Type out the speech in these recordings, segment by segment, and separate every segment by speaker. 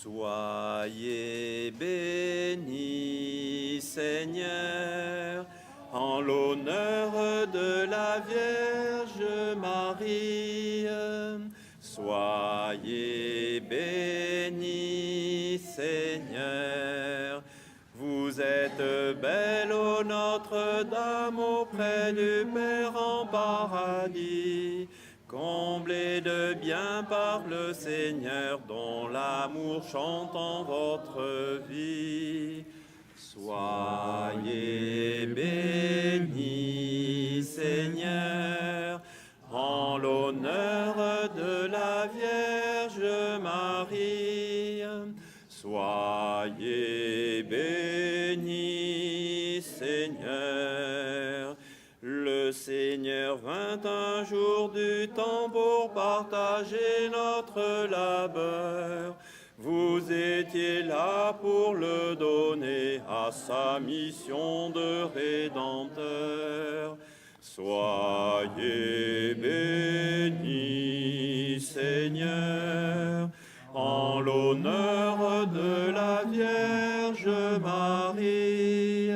Speaker 1: Soyez bénis, Seigneur, en l'honneur de la Vierge Marie. Soyez bénis, Seigneur. Vous êtes belle, ô Notre-Dame, auprès du Père en paradis. Comblée de bien par le Seigneur, dont l'amour chante en votre vie. Soyez bénis, Seigneur, en l'honneur de la Vierge Marie. Soyez bénis, Seigneur. Le Seigneur vint un jour du temps pour partager notre labeur. Vous étiez là pour le donner à sa mission de Rédempteur. Soyez bénis, Seigneur, en l'honneur de la Vierge Marie.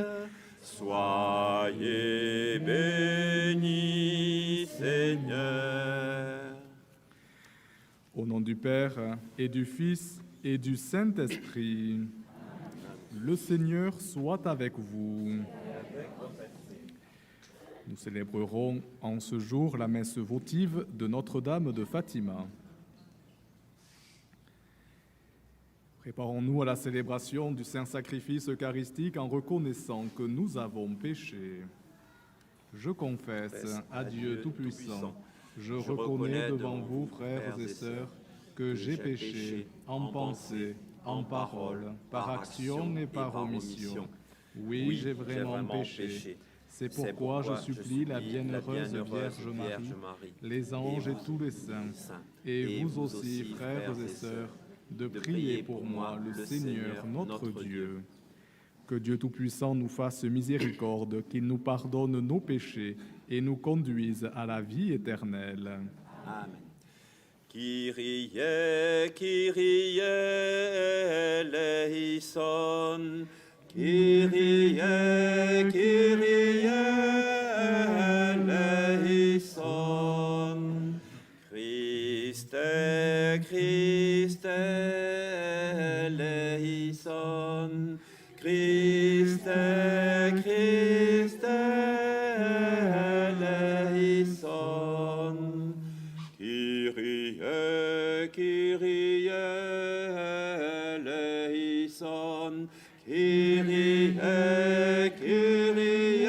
Speaker 1: Soyez bénis, Seigneur.
Speaker 2: Au nom du Père et du Fils et du Saint-Esprit, le Seigneur soit avec vous. Nous célébrerons en ce jour la messe votive de Notre-Dame de Fatima. Préparons-nous à la célébration du Saint-Sacrifice eucharistique en reconnaissant que nous avons péché. Je confesse à Dieu Tout-Puissant, je reconnais devant vous, frères et sœurs, que j'ai péché en pensée, en parole, par action et par omission. Oui, j'ai vraiment péché. C'est pourquoi je supplie la bienheureuse Vierge Marie, les anges et tous les saints, et vous aussi, frères et sœurs, de prier pour moi, le Seigneur, notre Dieu. Que Dieu Tout-Puissant nous fasse miséricorde, qu'il nous pardonne nos péchés et nous conduise à la vie éternelle.
Speaker 1: Amen. Kyrie, Kyrie eleison. Kyrie, Kyrie eleison. Christe, Christe eleison. Christe, Christe eleison. Kyrie, Kyrie eleison. Kyrie, Kyrie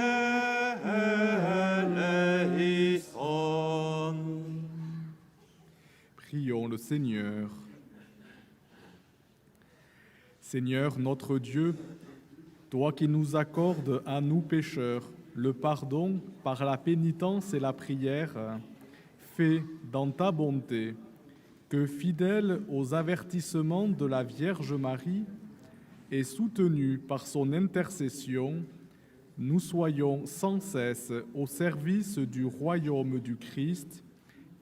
Speaker 1: eleison.
Speaker 2: Prions le Seigneur. Seigneur notre Dieu, toi qui nous accordes à nous pécheurs le pardon par la pénitence et la prière, fais dans ta bonté que, fidèles aux avertissements de la Vierge Marie et soutenus par son intercession, nous soyons sans cesse au service du royaume du Christ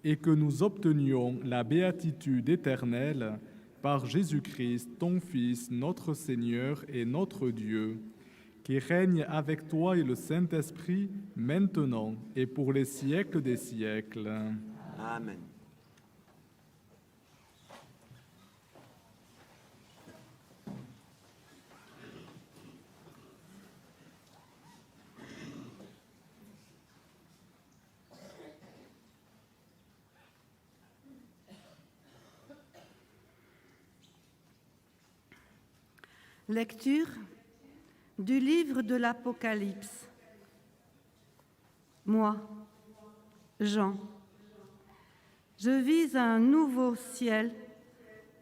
Speaker 2: et que nous obtenions la béatitude éternelle par Jésus-Christ, ton Fils, notre Seigneur et notre Dieu, qui règne avec toi et le Saint-Esprit, maintenant et pour les siècles des siècles.
Speaker 1: Amen.
Speaker 3: Lecture du livre de l'Apocalypse. Moi, Jean, je vis un nouveau ciel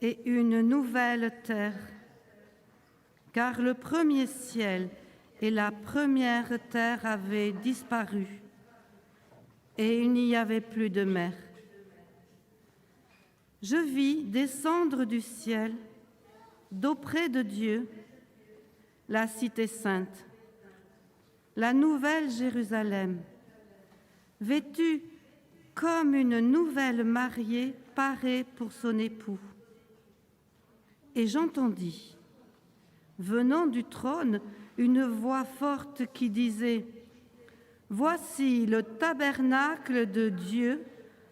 Speaker 3: et une nouvelle terre, car le premier ciel et la première terre avaient disparu, et il n'y avait plus de mer. Je vis descendre du ciel, d'auprès de Dieu, la cité sainte, la nouvelle Jérusalem, vêtue comme une nouvelle mariée parée pour son époux. Et j'entendis, venant du trône, une voix forte qui disait, « Voici le tabernacle de Dieu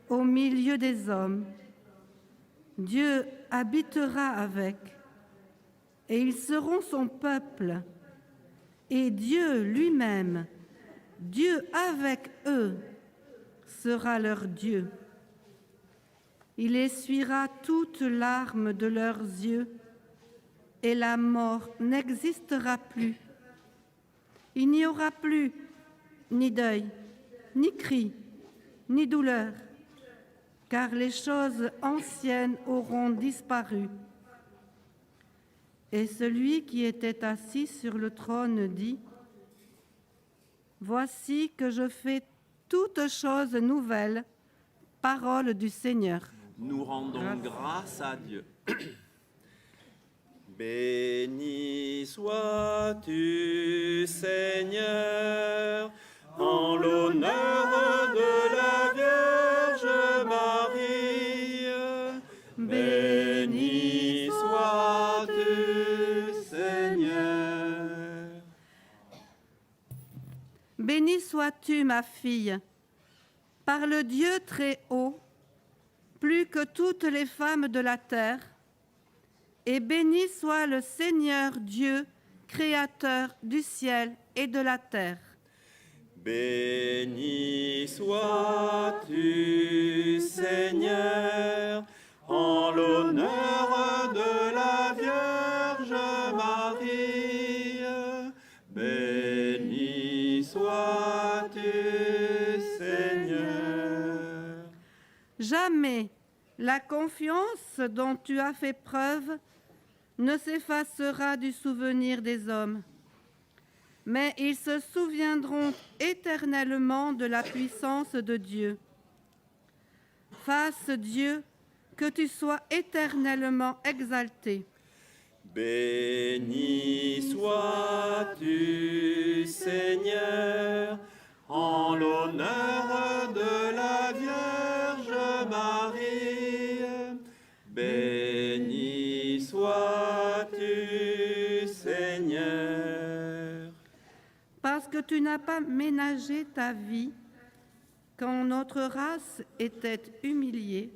Speaker 3: au milieu des hommes. Dieu habitera avec, et ils seront son peuple, et Dieu lui-même, Dieu avec eux, sera leur Dieu. Il essuiera toutes larmes de leurs yeux, et la mort n'existera plus. Il n'y aura plus ni deuil, ni cri, ni douleur, car les choses anciennes auront disparu. » Et celui qui était assis sur le trône dit, « Voici que je fais toutes choses nouvelles. » Parole du Seigneur.
Speaker 1: Nous rendons grâce à Dieu. Béni sois-tu, Seigneur, en l'honneur de la Vierge Marie. Béni sois-tu, Seigneur.
Speaker 3: Béni sois-tu, ma fille, par le Dieu très haut, plus que toutes les femmes de la terre, et béni soit le Seigneur Dieu, créateur du ciel et de la terre.
Speaker 1: Béni sois-tu, Seigneur, en l'honneur de la Vierge Marie. Béni sois-tu, Seigneur.
Speaker 3: Jamais la confiance dont tu as fait preuve ne s'effacera du souvenir des hommes, mais ils se souviendront éternellement de la puissance de Dieu. Fasse Dieu que tu sois éternellement exalté.
Speaker 1: Béni sois-tu, Seigneur, en l'honneur de la Vierge Marie. Béni sois-tu, Seigneur.
Speaker 3: Parce que tu n'as pas ménagé ta vie quand notre race était humiliée,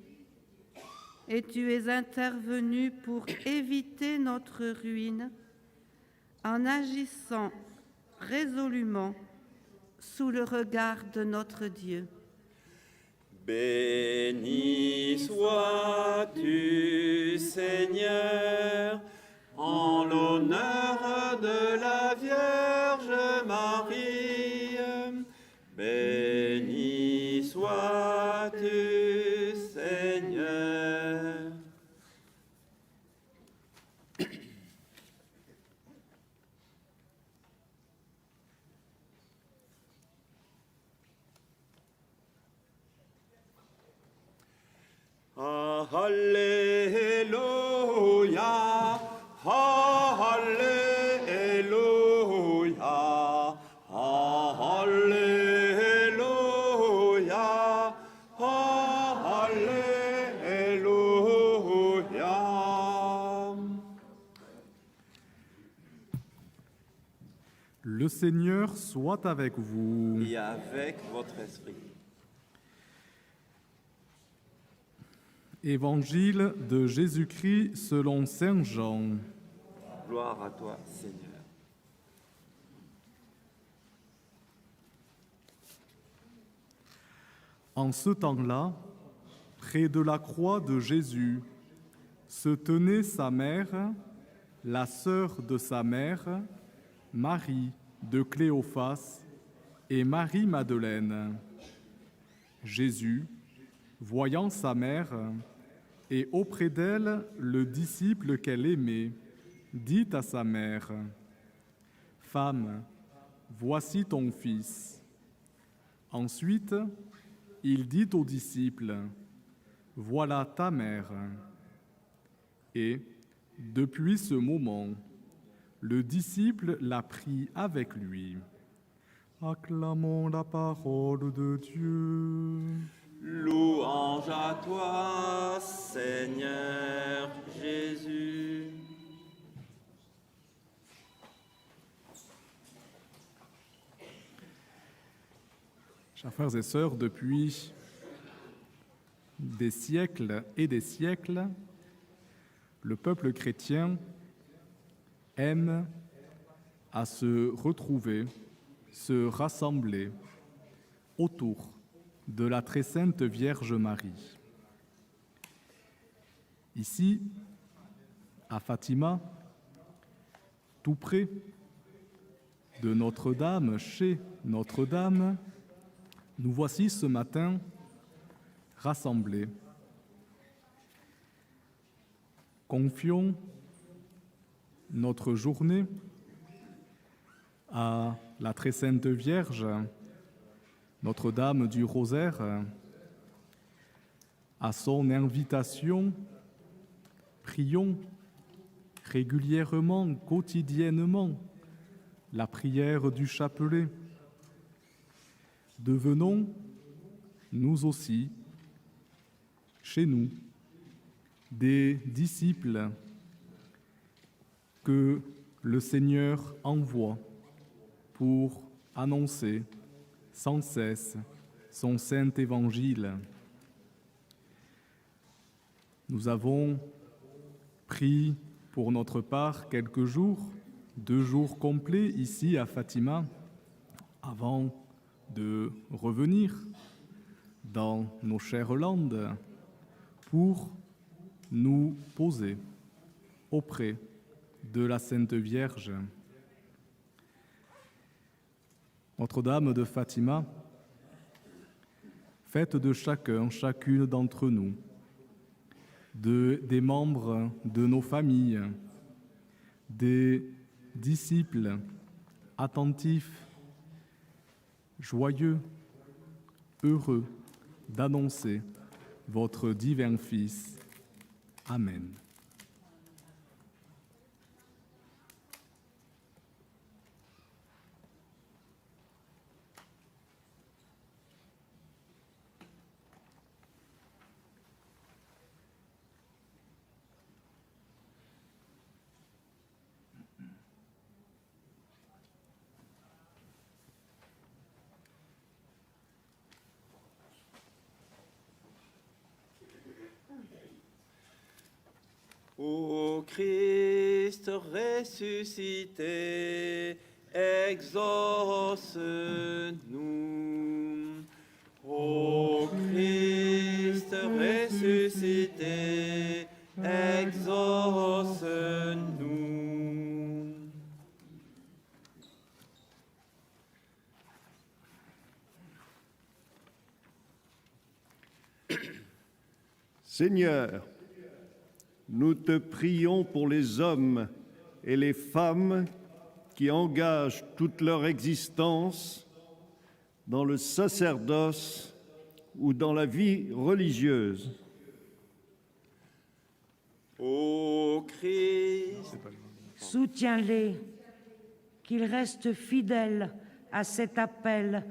Speaker 3: et tu es intervenu pour éviter notre ruine en agissant résolument sous le regard de notre Dieu.
Speaker 1: Béni sois-tu, Seigneur, en l'honneur de la Vierge Marie. Béni sois-tu, Seigneur. Alléluia, Alléluia, Alléluia, Alléluia.
Speaker 2: Le Seigneur soit avec vous.
Speaker 1: Et avec votre esprit.
Speaker 2: Évangile de Jésus-Christ selon saint Jean.
Speaker 1: Gloire à toi, Seigneur.
Speaker 2: En ce temps-là, près de la croix de Jésus, se tenait sa mère, la sœur de sa mère, Marie de Cléophas et Marie-Madeleine. Jésus, voyant sa mère, et auprès d'elle le disciple qu'elle aimait, dit à sa mère, « Femme, voici ton fils. » Ensuite, il dit au disciple, « Voilà ta mère. » Et, depuis ce moment, le disciple l'a pris avec lui. Acclamons la parole de Dieu.
Speaker 1: Louange à toi, Seigneur Jésus.
Speaker 2: Chers frères et sœurs, depuis des siècles et des siècles, le peuple chrétien aime à se retrouver, se rassembler autour de la très sainte Vierge Marie. Ici, à Fatima, tout près de Notre-Dame, chez Notre-Dame, nous voici ce matin rassemblés. Confions notre journée à la très sainte Vierge, Notre-Dame du Rosaire, à son invitation. Prions régulièrement, quotidiennement, la prière du chapelet. Devenons, nous aussi, chez nous, des disciples que le Seigneur envoie pour annoncer sans cesse son saint évangile. Nous avons pris pour notre part quelques jours, 2 jours complets ici à Fatima, avant de revenir dans nos chères landes pour nous poser auprès de la Sainte Vierge. Notre-Dame de Fatima, faites de chacun, chacune d'entre nous, des membres de nos familles, des disciples attentifs, joyeux, heureux d'annoncer votre divin Fils. Amen.
Speaker 1: Ô Christ ressuscité, exauce-nous. Ô Christ ressuscité, exauce-nous.
Speaker 4: Seigneur, nous te prions pour les hommes et les femmes qui engagent toute leur existence dans le sacerdoce ou dans la vie religieuse.
Speaker 1: Ô Christ,
Speaker 5: soutiens-les, qu'ils restent fidèles à cet appel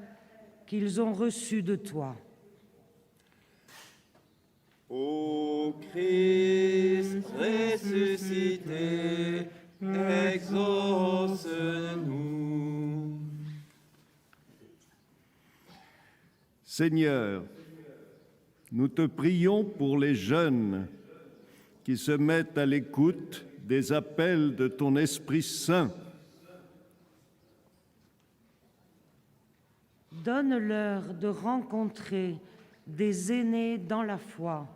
Speaker 5: qu'ils ont reçu de toi.
Speaker 1: Ô Christ ressuscité, exauce-nous.
Speaker 4: Seigneur, nous te prions pour les jeunes qui se mettent à l'écoute des appels de ton Esprit Saint.
Speaker 5: Donne-leur de rencontrer des aînés dans la foi,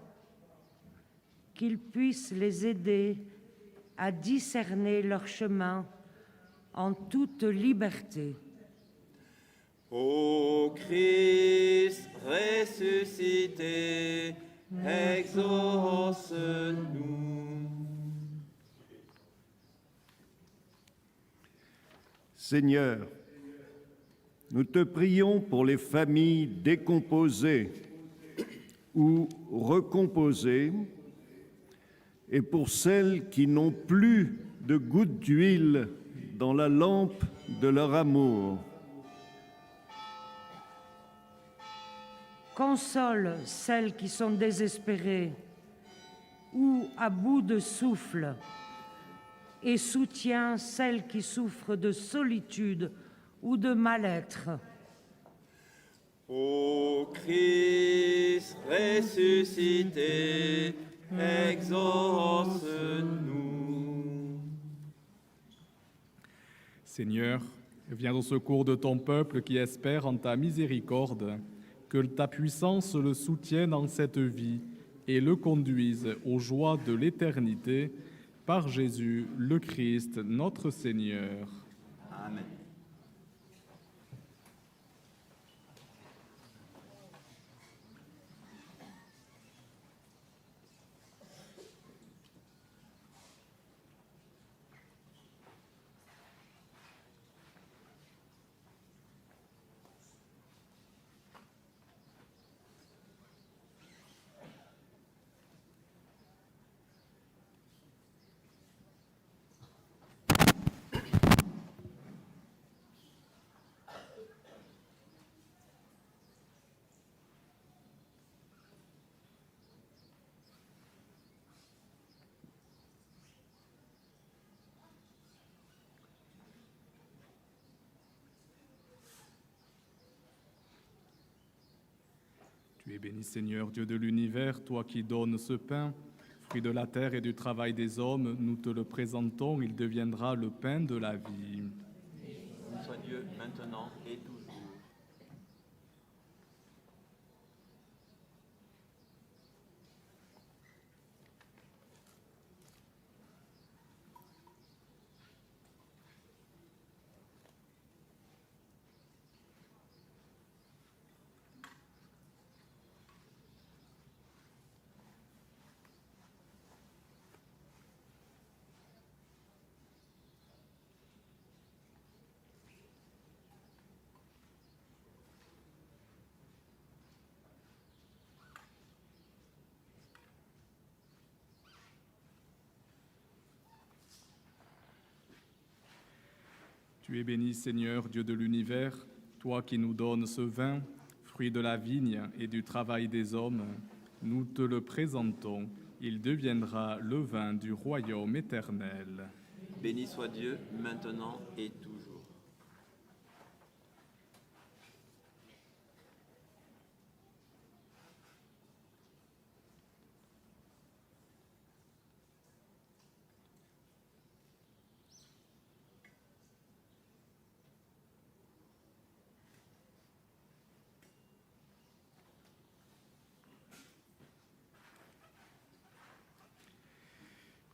Speaker 5: qu'ils puissent les aider à discerner leur chemin en toute liberté.
Speaker 1: Ô Christ ressuscité, exauce-nous.
Speaker 4: Seigneur, nous te prions pour les familles décomposées ou recomposées et pour celles qui n'ont plus de gouttes d'huile dans la lampe de leur amour.
Speaker 5: Console celles qui sont désespérées ou à bout de souffle et soutiens celles qui souffrent de solitude ou de mal-être.
Speaker 1: Ô Christ ressuscité, exauce-nous.
Speaker 2: Seigneur, viens au secours de ton peuple qui espère en ta miséricorde, que ta puissance le soutienne en cette vie et le conduise aux joies de l'éternité, par Jésus le Christ, notre Seigneur.
Speaker 1: Amen.
Speaker 2: Tu es béni, Seigneur, Dieu de l'univers, toi qui donnes ce pain, fruit de la terre et du travail des hommes, nous te le présentons, il deviendra le pain de la vie.
Speaker 1: Béni soit Dieu maintenant et toujours.
Speaker 2: Tu es béni, Seigneur, Dieu de l'univers, toi qui nous donnes ce vin, fruit de la vigne et du travail des hommes, nous te le présentons, il deviendra le vin du royaume éternel.
Speaker 1: Béni soit Dieu maintenant et toujours.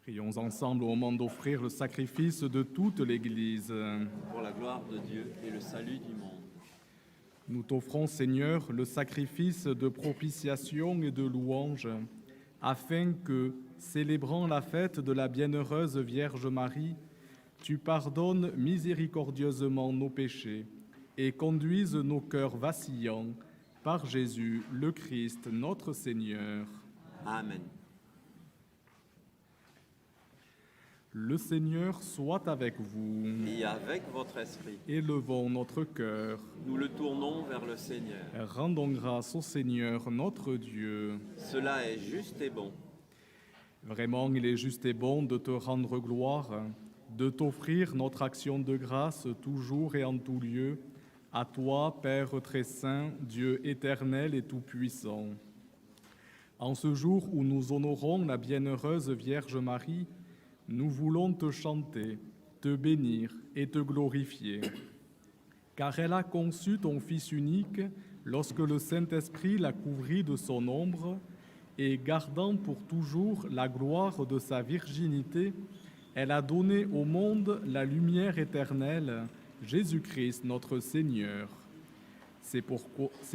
Speaker 2: Prions ensemble au moment d'offrir le sacrifice de toute l'Église.
Speaker 1: Pour la gloire de Dieu et le salut du monde.
Speaker 2: Nous t'offrons, Seigneur, le sacrifice de propitiation et de louange, afin que, célébrant la fête de la bienheureuse Vierge Marie, tu pardonnes miséricordieusement nos péchés et conduises nos cœurs vacillants par Jésus le Christ, notre Seigneur.
Speaker 1: Amen.
Speaker 2: Le Seigneur soit avec vous.
Speaker 1: Et avec votre esprit,
Speaker 2: Élevons notre cœur.
Speaker 1: nous le tournons vers le Seigneur.
Speaker 2: Rendons grâce au Seigneur notre Dieu.
Speaker 1: Cela est juste et bon.
Speaker 2: Vraiment, il est juste et bon de te rendre gloire, de t'offrir notre action de grâce toujours et en tout lieu, à toi, Père très saint, Dieu éternel et tout-puissant. En ce jour où nous honorons la bienheureuse Vierge Marie, nous voulons te chanter, te bénir et te glorifier. Car elle a conçu ton Fils unique lorsque le Saint-Esprit l'a couvrit de son ombre, et gardant pour toujours la gloire de sa virginité, elle a donné au monde la lumière éternelle, Jésus-Christ notre Seigneur. C'est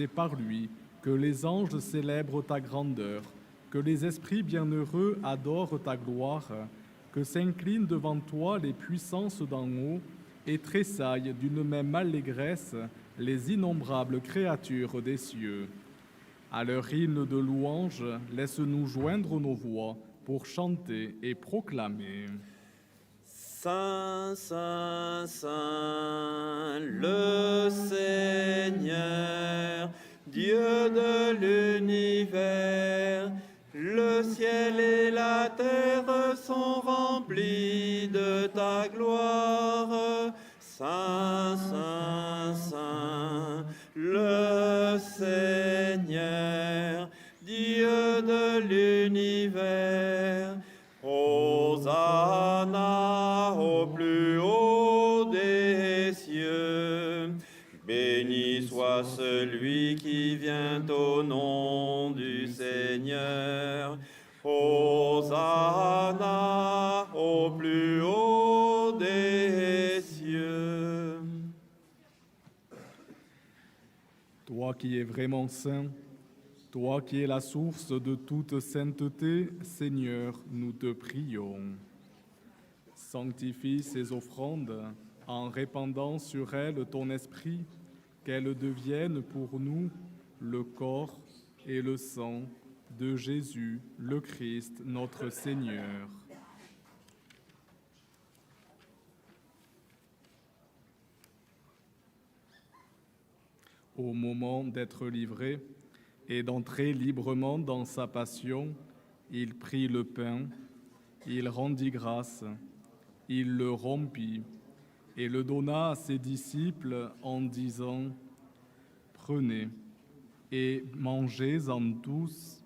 Speaker 2: par lui que les anges célèbrent ta grandeur, que les esprits bienheureux adorent ta gloire, que s'inclinent devant toi les puissances d'en haut et tressaillent d'une même allégresse les innombrables créatures des cieux. À leur hymne de louange, laisse-nous joindre nos voix pour chanter et proclamer.
Speaker 1: Saint, Saint, Saint, le Seigneur, Dieu de l'univers, le ciel et la terre sont remplis de ta gloire. Saint, Saint, Saint, le l'univers. Hosanna au plus haut des cieux. Béni soit celui qui vient au nom du Seigneur. Hosanna au plus haut des cieux.
Speaker 2: Toi qui es vraiment saint, toi qui es la source de toute sainteté, Seigneur, nous te prions. Sanctifie ces offrandes en répandant sur elles ton esprit, qu'elles deviennent pour nous le corps et le sang de Jésus, le Christ, notre Seigneur. Au moment d'être livré et d'entrer librement dans sa passion, il prit le pain, il rendit grâce, il le rompit et le donna à ses disciples en disant : « Prenez et mangez-en tous,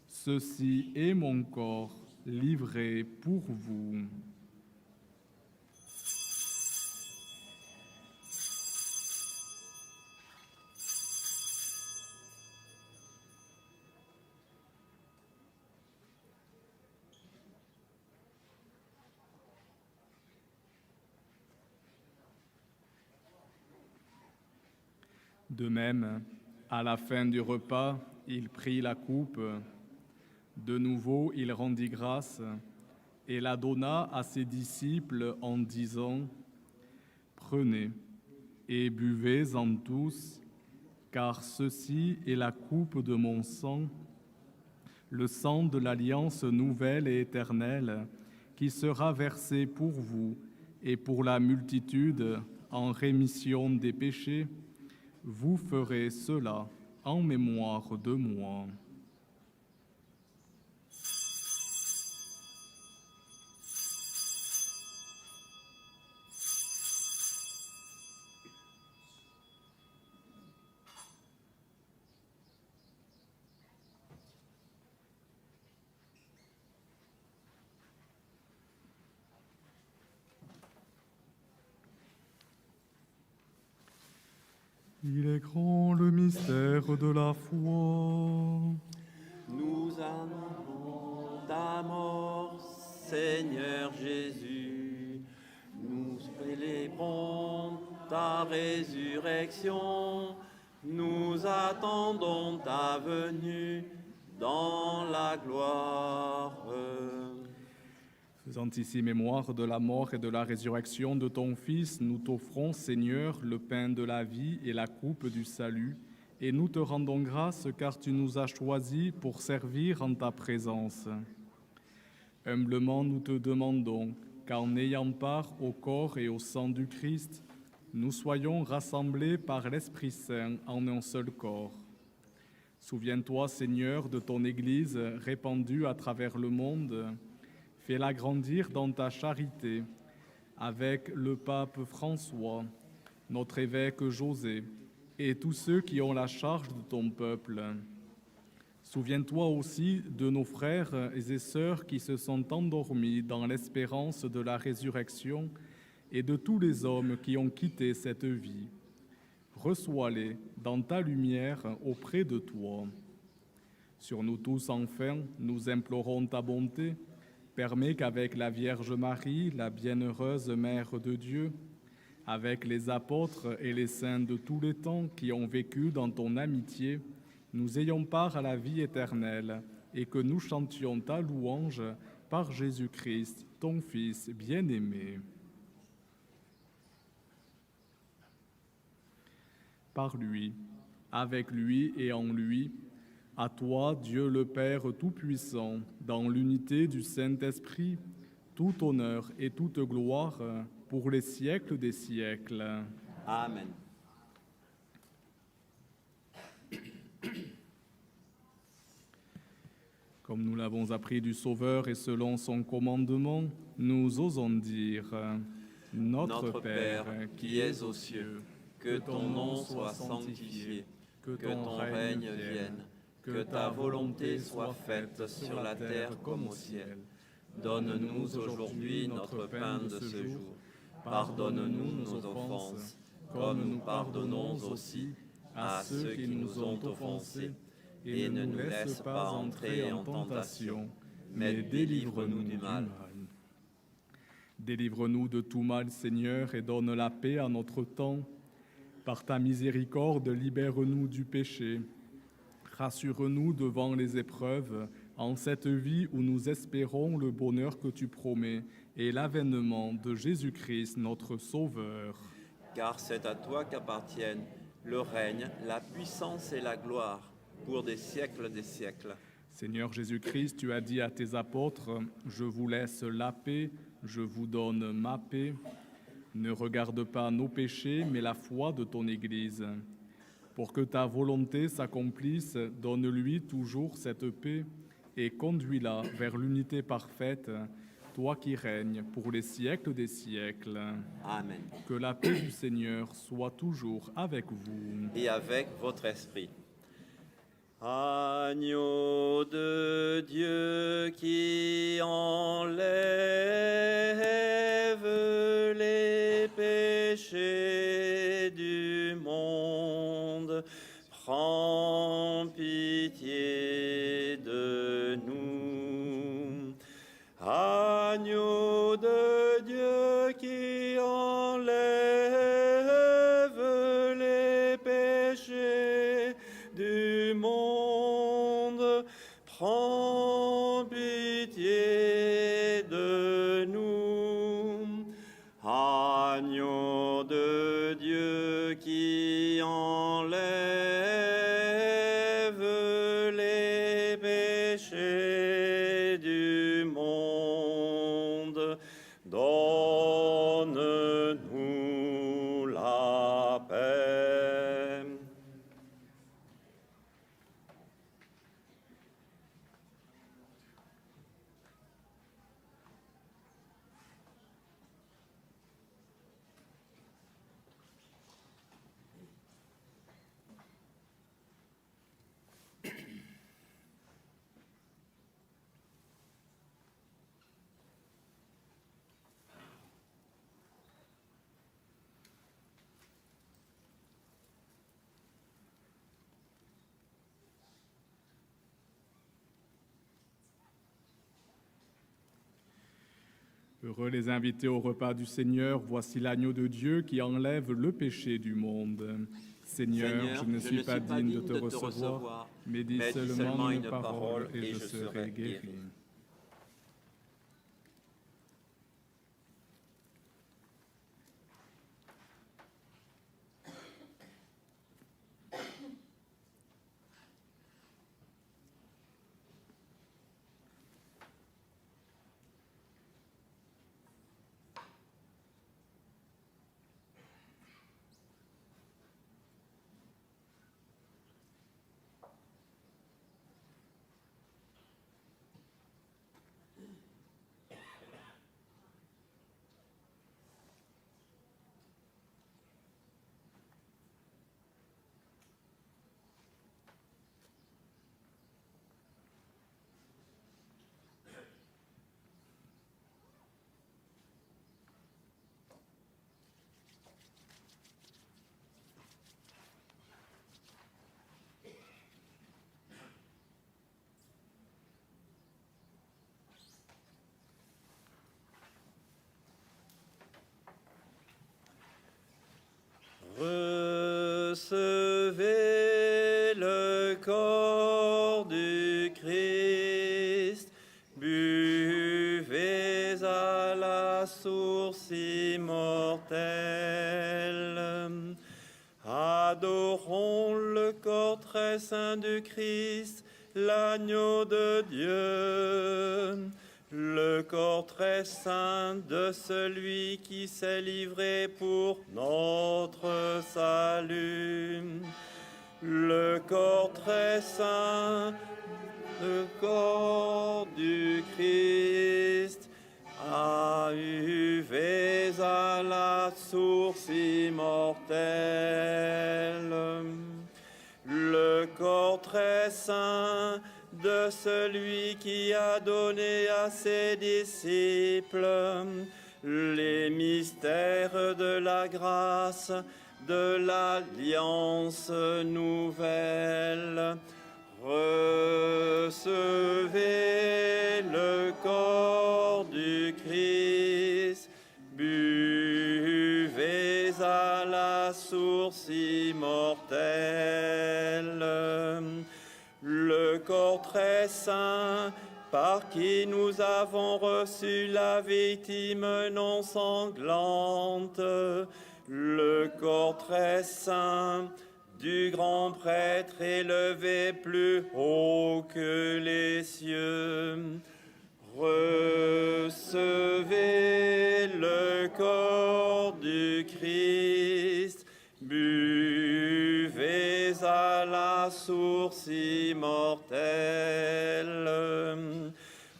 Speaker 2: ceci est mon corps livré pour vous. » De même, à la fin du repas, il prit la coupe. De nouveau, il rendit grâce et la donna à ses disciples en disant : « Prenez et buvez-en tous, car ceci est la coupe de mon sang, le sang de l'alliance nouvelle et éternelle, qui sera versé pour vous et pour la multitude en rémission des péchés. Vous ferez cela en mémoire de moi. » Il est grand le mystère de la foi.
Speaker 1: Nous annonçons ta mort, Seigneur Jésus. Nous célébrons ta résurrection. Nous attendons ta venue dans la gloire.
Speaker 2: Faisant ici mémoire de la mort et de la résurrection de ton Fils, nous t'offrons, Seigneur, le pain de la vie et la coupe du salut, et nous te rendons grâce car tu nous as choisis pour servir en ta présence. Humblement, nous te demandons qu'en ayant part au corps et au sang du Christ, nous soyons rassemblés par l'Esprit Saint en un seul corps. Souviens-toi, Seigneur, de ton Église répandue à travers le monde. Fais-la grandir dans ta charité, avec le pape François, notre évêque José, et tous ceux qui ont la charge de ton peuple. Souviens-toi aussi de nos frères et sœurs qui se sont endormis dans l'espérance de la résurrection et de tous les hommes qui ont quitté cette vie. Reçois-les dans ta lumière auprès de toi. Sur nous tous, enfin, nous implorons ta bonté. Permets qu'avec la Vierge Marie, la bienheureuse Mère de Dieu, avec les apôtres et les saints de tous les temps qui ont vécu dans ton amitié, nous ayons part à la vie éternelle et que nous chantions ta louange par Jésus-Christ, ton Fils bien-aimé. Par lui, avec lui et en lui, à toi, Dieu le Père Tout-Puissant, dans l'unité du Saint-Esprit, tout honneur et toute gloire pour les siècles des siècles.
Speaker 1: Amen.
Speaker 2: Comme nous l'avons appris du Sauveur et selon son commandement, nous osons dire : Notre Père, qui es aux cieux,
Speaker 1: que ton nom soit sanctifié, que ton règne vienne, Que ta volonté soit faite sur la terre comme au ciel. Donne-nous aujourd'hui notre pain de ce jour. Pardonne-nous nos offenses, comme nous pardonnons aussi à ceux qui nous ont offensés. Et ne nous laisse pas entrer en tentation, mais délivre-nous du mal.
Speaker 2: Délivre-nous de tout mal, Seigneur, et donne la paix à notre temps. Par ta miséricorde, libère-nous du péché. Rassure-nous devant les épreuves, en cette vie où nous espérons le bonheur que tu promets et l'avènement de Jésus-Christ, notre Sauveur.
Speaker 1: Car c'est à toi qu'appartiennent le règne, la puissance et la gloire, pour des siècles des siècles.
Speaker 2: Seigneur Jésus-Christ, tu as dit à tes apôtres, « Je vous laisse la paix, je vous donne ma paix. Ne regarde pas nos péchés, mais la foi de ton Église. Pour que ta volonté s'accomplisse, donne-lui toujours cette paix et conduis-la vers l'unité parfaite, toi qui règnes pour les siècles des siècles. »
Speaker 1: Amen.
Speaker 2: Que la paix du Seigneur soit toujours avec vous.
Speaker 1: Et avec votre esprit. Agneau de Dieu qui enlève les péchés du monde, prends pitié de nous. Agneau de Dieu qui enlève les péchés du monde, prends pitié de nous. Agneau de Dieu qui enlève les péchés du monde, donne-nous la paix.
Speaker 2: Heureux les invités au repas du Seigneur, voici l'agneau de Dieu qui enlève le péché du monde. Seigneur, je ne suis pas digne de te recevoir, mais dis seulement une parole et je serai guéri.
Speaker 1: Recevez le corps du Christ, buvez à la source immortelle. Adorons le corps très saint du Christ, l'agneau de Dieu. Le corps très saint de celui qui s'est livré pour notre salut. Le corps très saint, le corps du Christ, buvez à la source immortelle. Le corps très saint de celui qui a donné à ses disciples les mystères de la grâce, de l'alliance nouvelle. Recevez le corps du Christ, buvez à la source immortelle. Le corps très saint, par qui nous avons reçu la victime non sanglante, le corps très saint du grand prêtre élevé plus haut que les cieux. Recevez le corps du Christ, buvez à la source immortelle.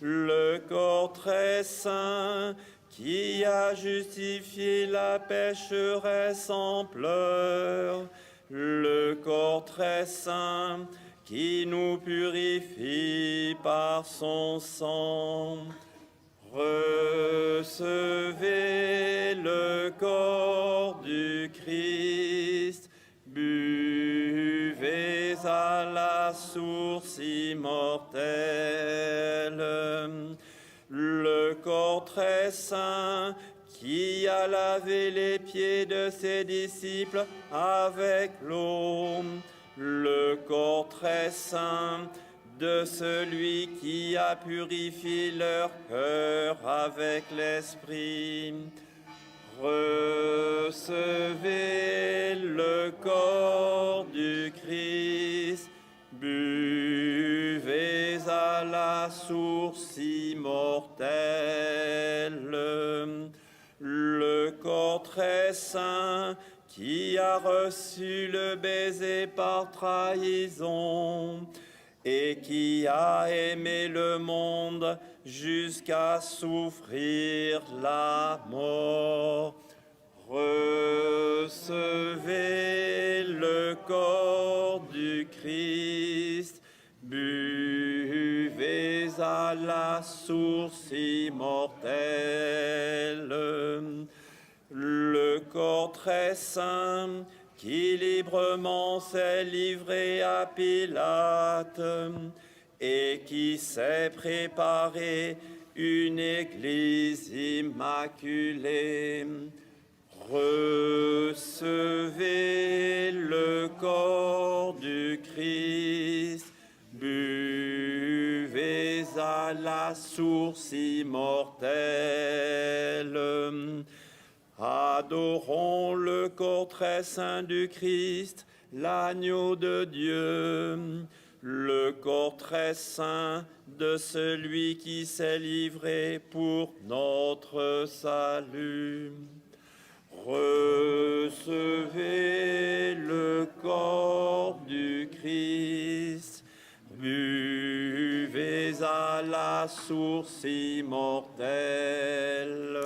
Speaker 1: Le corps très saint qui a justifié la pécheresse en pleurs, le corps très saint qui nous purifie par son sang. Recevez le corps du Christ, buvez à la source immortelle. Le corps très saint qui a lavé les pieds de ses disciples avec l'eau, le corps très saint de celui qui a purifié leur cœur avec l'Esprit. Recevez le corps du Christ, buvez à la source immortelle. Le corps très saint qui a reçu le baiser par trahison et qui a aimé le monde jusqu'à souffrir la mort. Recevez le corps du Christ, buvez à la source immortelle. Le corps très saint qui librement s'est livré à Pilate et qui s'est préparé une église immaculée. Recevez le corps du Christ, buvez à la source immortelle. Adorons le corps très saint du Christ, l'agneau de Dieu, le corps très saint de celui qui s'est livré pour notre salut. Recevez le corps du Christ, buvez à la source immortelle.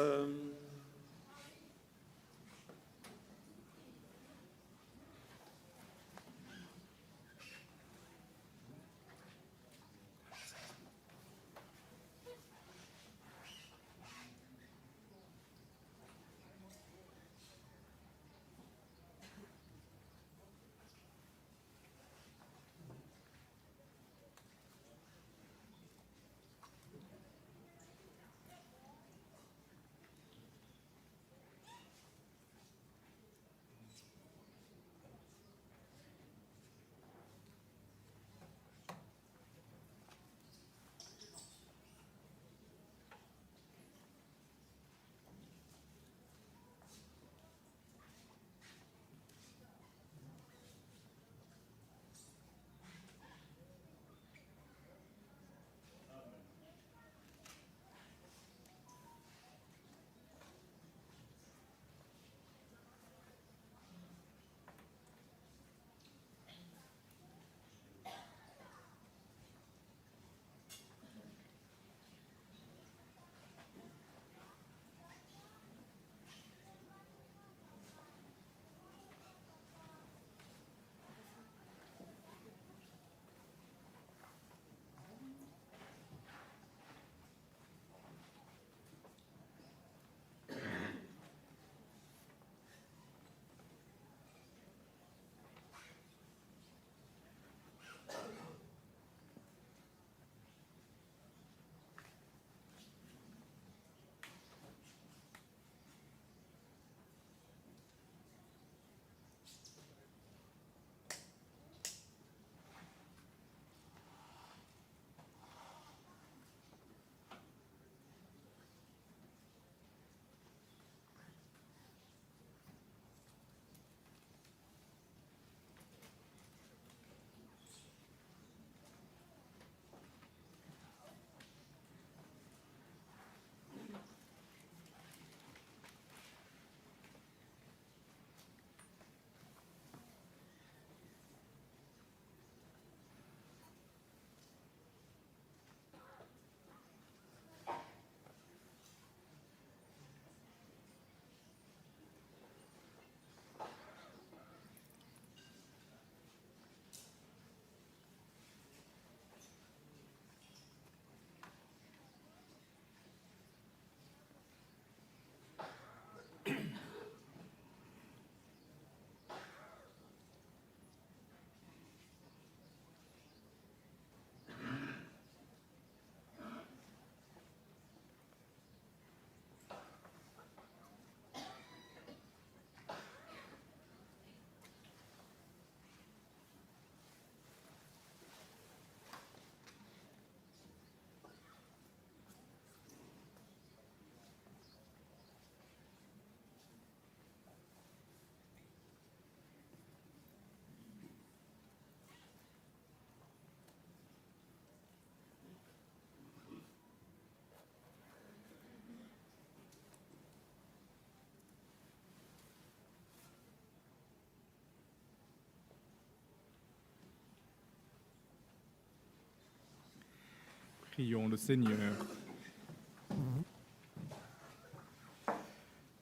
Speaker 2: Prions le Seigneur.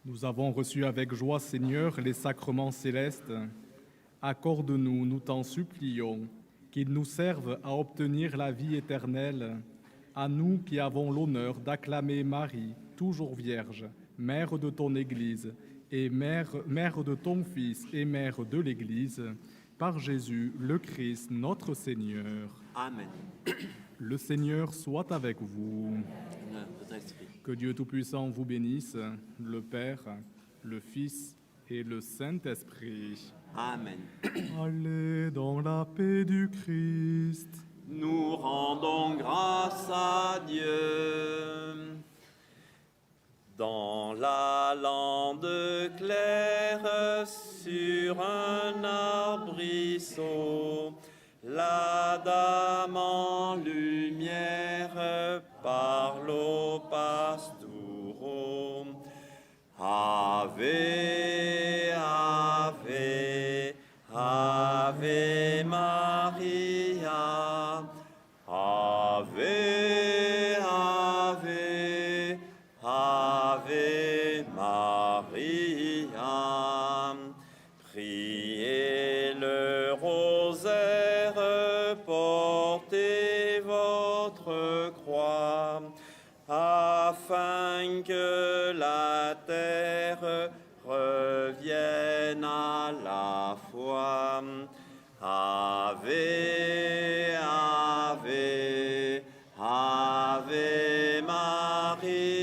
Speaker 2: Nous avons reçu avec joie, Seigneur, les sacrements célestes. Accorde-nous, nous t'en supplions, qu'ils nous servent à obtenir la vie éternelle. À nous qui avons l'honneur d'acclamer Marie, toujours vierge, mère de ton Église, et mère de ton Fils et mère de l'Église, par Jésus, le Christ, notre Seigneur.
Speaker 1: Amen.
Speaker 2: Le Seigneur soit avec vous.
Speaker 1: Votre esprit.
Speaker 2: Que Dieu Tout-Puissant vous bénisse, le Père, le Fils et le Saint-Esprit.
Speaker 1: Amen.
Speaker 2: Allez dans la paix du Christ.
Speaker 1: Nous rendons grâce à Dieu. Dans la lande claire, sur un arbrisseau, la dame en lumière parle au pastoureau. Ave, Ave, Ave Maria. Ave, Ave, Ave Maria. Priez le rosaire, portez votre croix, afin que la terre revienne à la foi. Ave, Ave, Ave Maria.